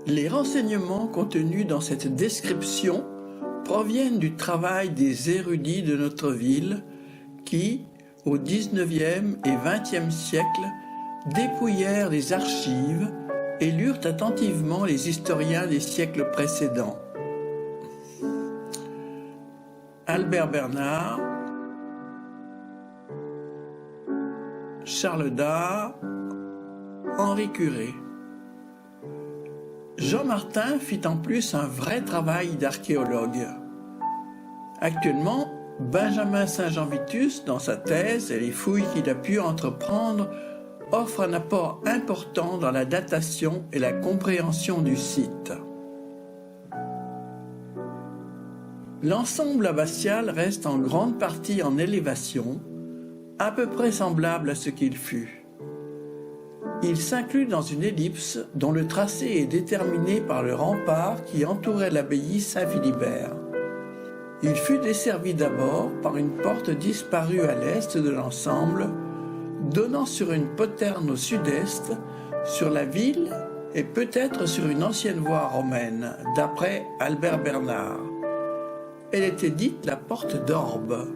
Les renseignements contenus dans cette description proviennent du travail des érudits de notre ville qui, au XIXe et XXe siècle, dépouillèrent les archives et lurent attentivement les historiens des siècles précédents. Albert Bernard, Charles Dard, Henri Curé. Jean Martin fit en plus un vrai travail d'archéologue. Actuellement, Benjamin Saint-Jean-Vitus, dans sa thèse et les fouilles qu'il a pu entreprendre, offre un apport important dans la datation et la compréhension du site. L'ensemble abbatial reste en grande partie en élévation, à peu près semblable à ce qu'il fut. Il s'inclut dans une ellipse dont le tracé est déterminé par le rempart qui entourait l'abbaye Saint-Philibert. Il fut desservi d'abord par une porte disparue à l'est de l'ensemble, donnant sur une poterne au sud-est, sur la ville et peut-être sur une ancienne voie romaine, d'après Albert Bernard. Elle était dite la porte d'Orbe.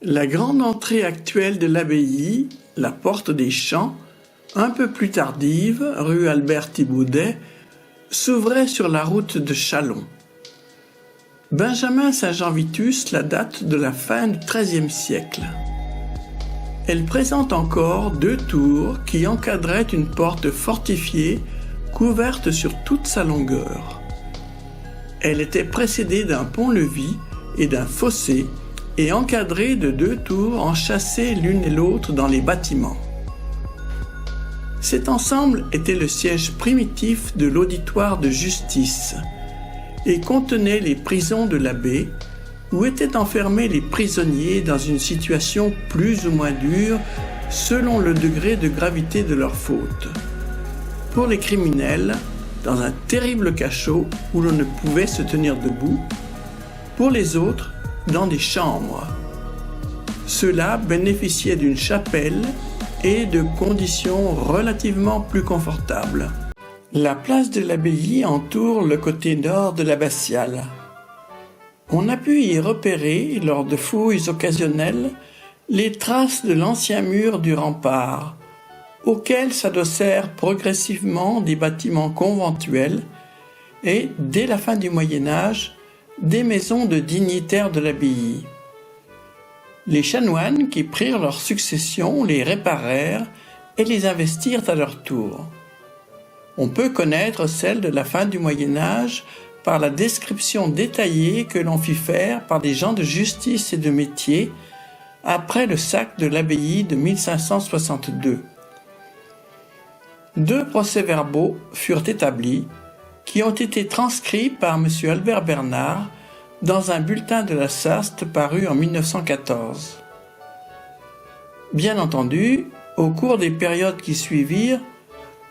La grande entrée actuelle de l'abbaye, la porte des Champs, un peu plus tardive, rue Albert Thibaudet, s'ouvrait sur la route de Châlons. Benjamin Saint-Jean-Vitus la date de la fin du XIIIe siècle. Elle présente encore 2 tours qui encadraient une porte fortifiée couverte sur toute sa longueur. Elle était précédée d'un pont-levis et d'un fossé et encadrée de 2 tours enchâssées l'une et l'autre dans les bâtiments. Cet ensemble était le siège primitif de l'auditoire de justice et contenait les prisons de l'abbé où étaient enfermés les prisonniers dans une situation plus ou moins dure selon le degré de gravité de leur faute. Pour les criminels, dans un terrible cachot où l'on ne pouvait se tenir debout. Pour les autres, dans des chambres. Ceux-là bénéficiaient d'une chapelle et de conditions relativement plus confortables. La place de l'abbaye entoure le côté nord de l'abbatiale. On a pu y repérer, lors de fouilles occasionnelles, les traces de l'ancien mur du rempart, auquel s'adossèrent progressivement des bâtiments conventuels et, dès la fin du Moyen-Âge, des maisons de dignitaires de l'abbaye. Les chanoines qui prirent leur succession les réparèrent et les investirent à leur tour. On peut connaître celle de la fin du Moyen-Âge par la description détaillée que l'on fit faire par des gens de justice et de métier après le sac de l'abbaye de 1562. 2 procès-verbaux furent établis qui ont été transcrits par M. Albert Bernard dans un bulletin de la Saste paru en 1914. Bien entendu, au cours des périodes qui suivirent,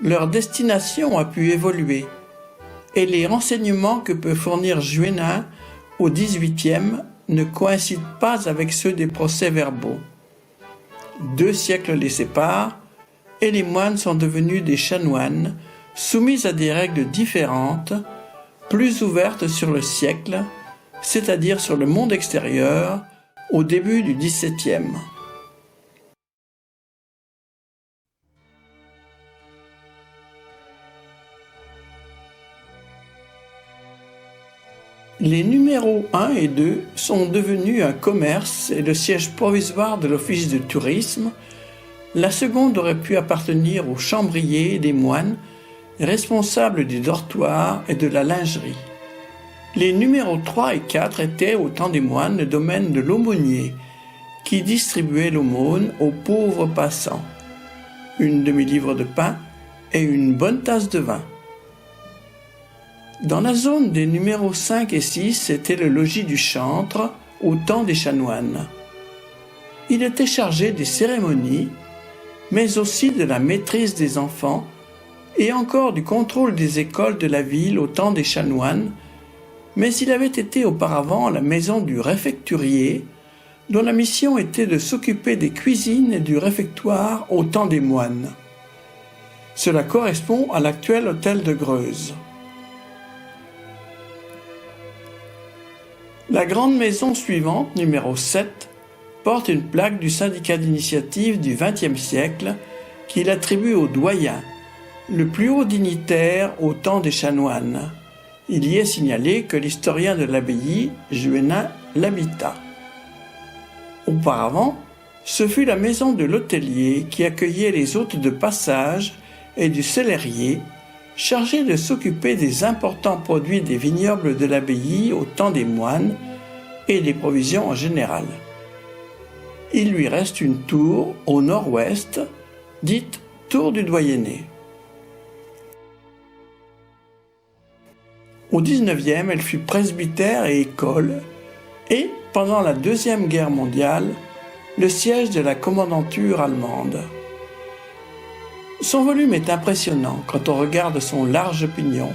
leur destination a pu évoluer et les renseignements que peut fournir Juénin au XVIIIe ne coïncident pas avec ceux des procès-verbaux. 2 siècles les séparent et les moines sont devenus des chanoines soumis à des règles différentes, plus ouvertes sur le siècle, c'est-à-dire sur le monde extérieur, au début du XVIIe. Les numéros 1 et 2 sont devenus un commerce et le siège provisoire de l'office de tourisme. La seconde aurait pu appartenir aux chambriers des moines, responsables des dortoirs et de la lingerie. Les numéros 3 et 4 étaient, au temps des moines, le domaine de l'aumônier, qui distribuait l'aumône aux pauvres passants, une demi-livre de pain et une bonne tasse de vin. Dans la zone des numéros 5 et 6 était le logis du chantre, au temps des chanoines. Il était chargé des cérémonies mais aussi de la maîtrise des enfants et encore du contrôle des écoles de la ville au temps des chanoines, mais il avait été auparavant la maison du réfecturier, dont la mission était de s'occuper des cuisines et du réfectoire au temps des moines. Cela correspond à l'actuel hôtel de Greuze. La grande maison suivante, numéro 7, porte une plaque du syndicat d'initiative du XXe siècle qu'il attribue au doyen, le plus haut dignitaire au temps des chanoines. Il y est signalé que l'historien de l'abbaye, Juénin, l'habita. Auparavant, ce fut la maison de l'hôtelier qui accueillait les hôtes de passage et du cellérier, chargé de s'occuper des importants produits des vignobles de l'abbaye au temps des moines et des provisions en général. Il lui reste une tour au nord-ouest, dite tour du doyenné. Au XIXe, elle fut presbytère et école, et, pendant la Deuxième Guerre mondiale, le siège de la commandanture allemande. Son volume est impressionnant quand on regarde son large pignon.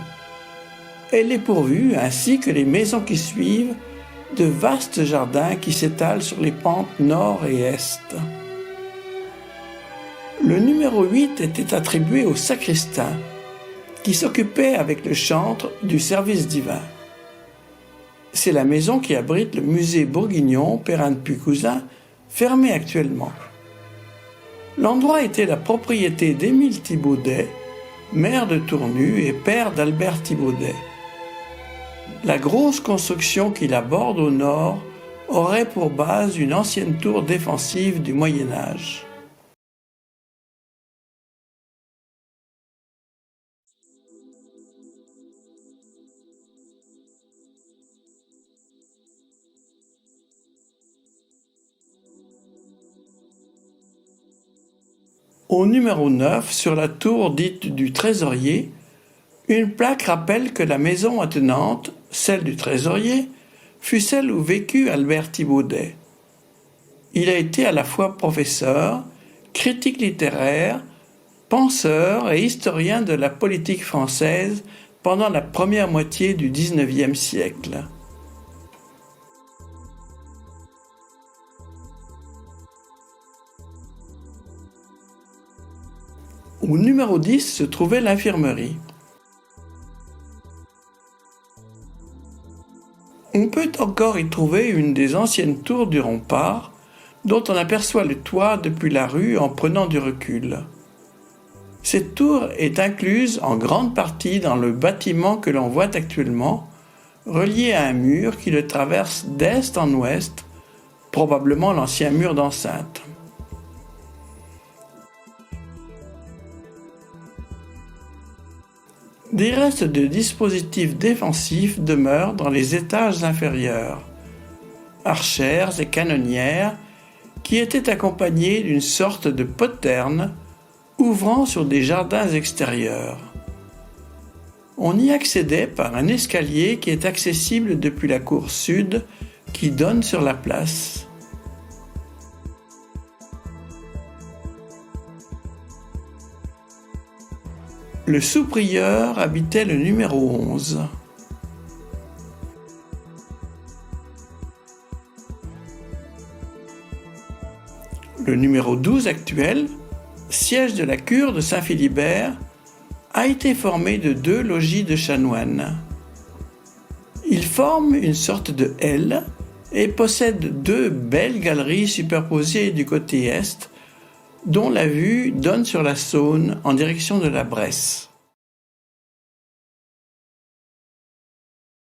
Elle est pourvue, ainsi que les maisons qui suivent, de vastes jardins qui s'étalent sur les pentes nord et est. Le numéro 8 était attribué au sacristain, qui s'occupait avec le chantre du service divin. C'est la maison qui abrite le musée bourguignon Perrin de Puy-Cousin, fermé actuellement. L'endroit était la propriété d'Émile Thibaudet, maire de Tournu et père d'Albert Thibaudet. La grosse construction qui l'aborde au nord aurait pour base une ancienne tour défensive du Moyen Âge. Au numéro 9, sur la tour dite du trésorier, une plaque rappelle que la maison attenante, celle du trésorier, fut celle où vécut Albert Thibaudet. Il a été à la fois professeur, critique littéraire, penseur et historien de la politique française pendant la première moitié du XIXe siècle. Au numéro 10 se trouvait l'infirmerie. On peut encore y trouver une des anciennes tours du rempart, dont on aperçoit le toit depuis la rue en prenant du recul. Cette tour est incluse en grande partie dans le bâtiment que l'on voit actuellement, relié à un mur qui le traverse d'est en ouest, probablement l'ancien mur d'enceinte. Des restes de dispositifs défensifs demeurent dans les étages inférieurs, archères et canonnières qui étaient accompagnés d'une sorte de poterne ouvrant sur des jardins extérieurs. On y accédait par un escalier qui est accessible depuis la cour sud qui donne sur la place. Le sous-prieur habitait le numéro 11. Le numéro 12 actuel, siège de la cure de Saint-Philibert, a été formé de 2 logis de chanoines. Il forme une sorte de L et possède 2 belles galeries superposées du côté est, dont la vue donne sur la Saône en direction de la Bresse.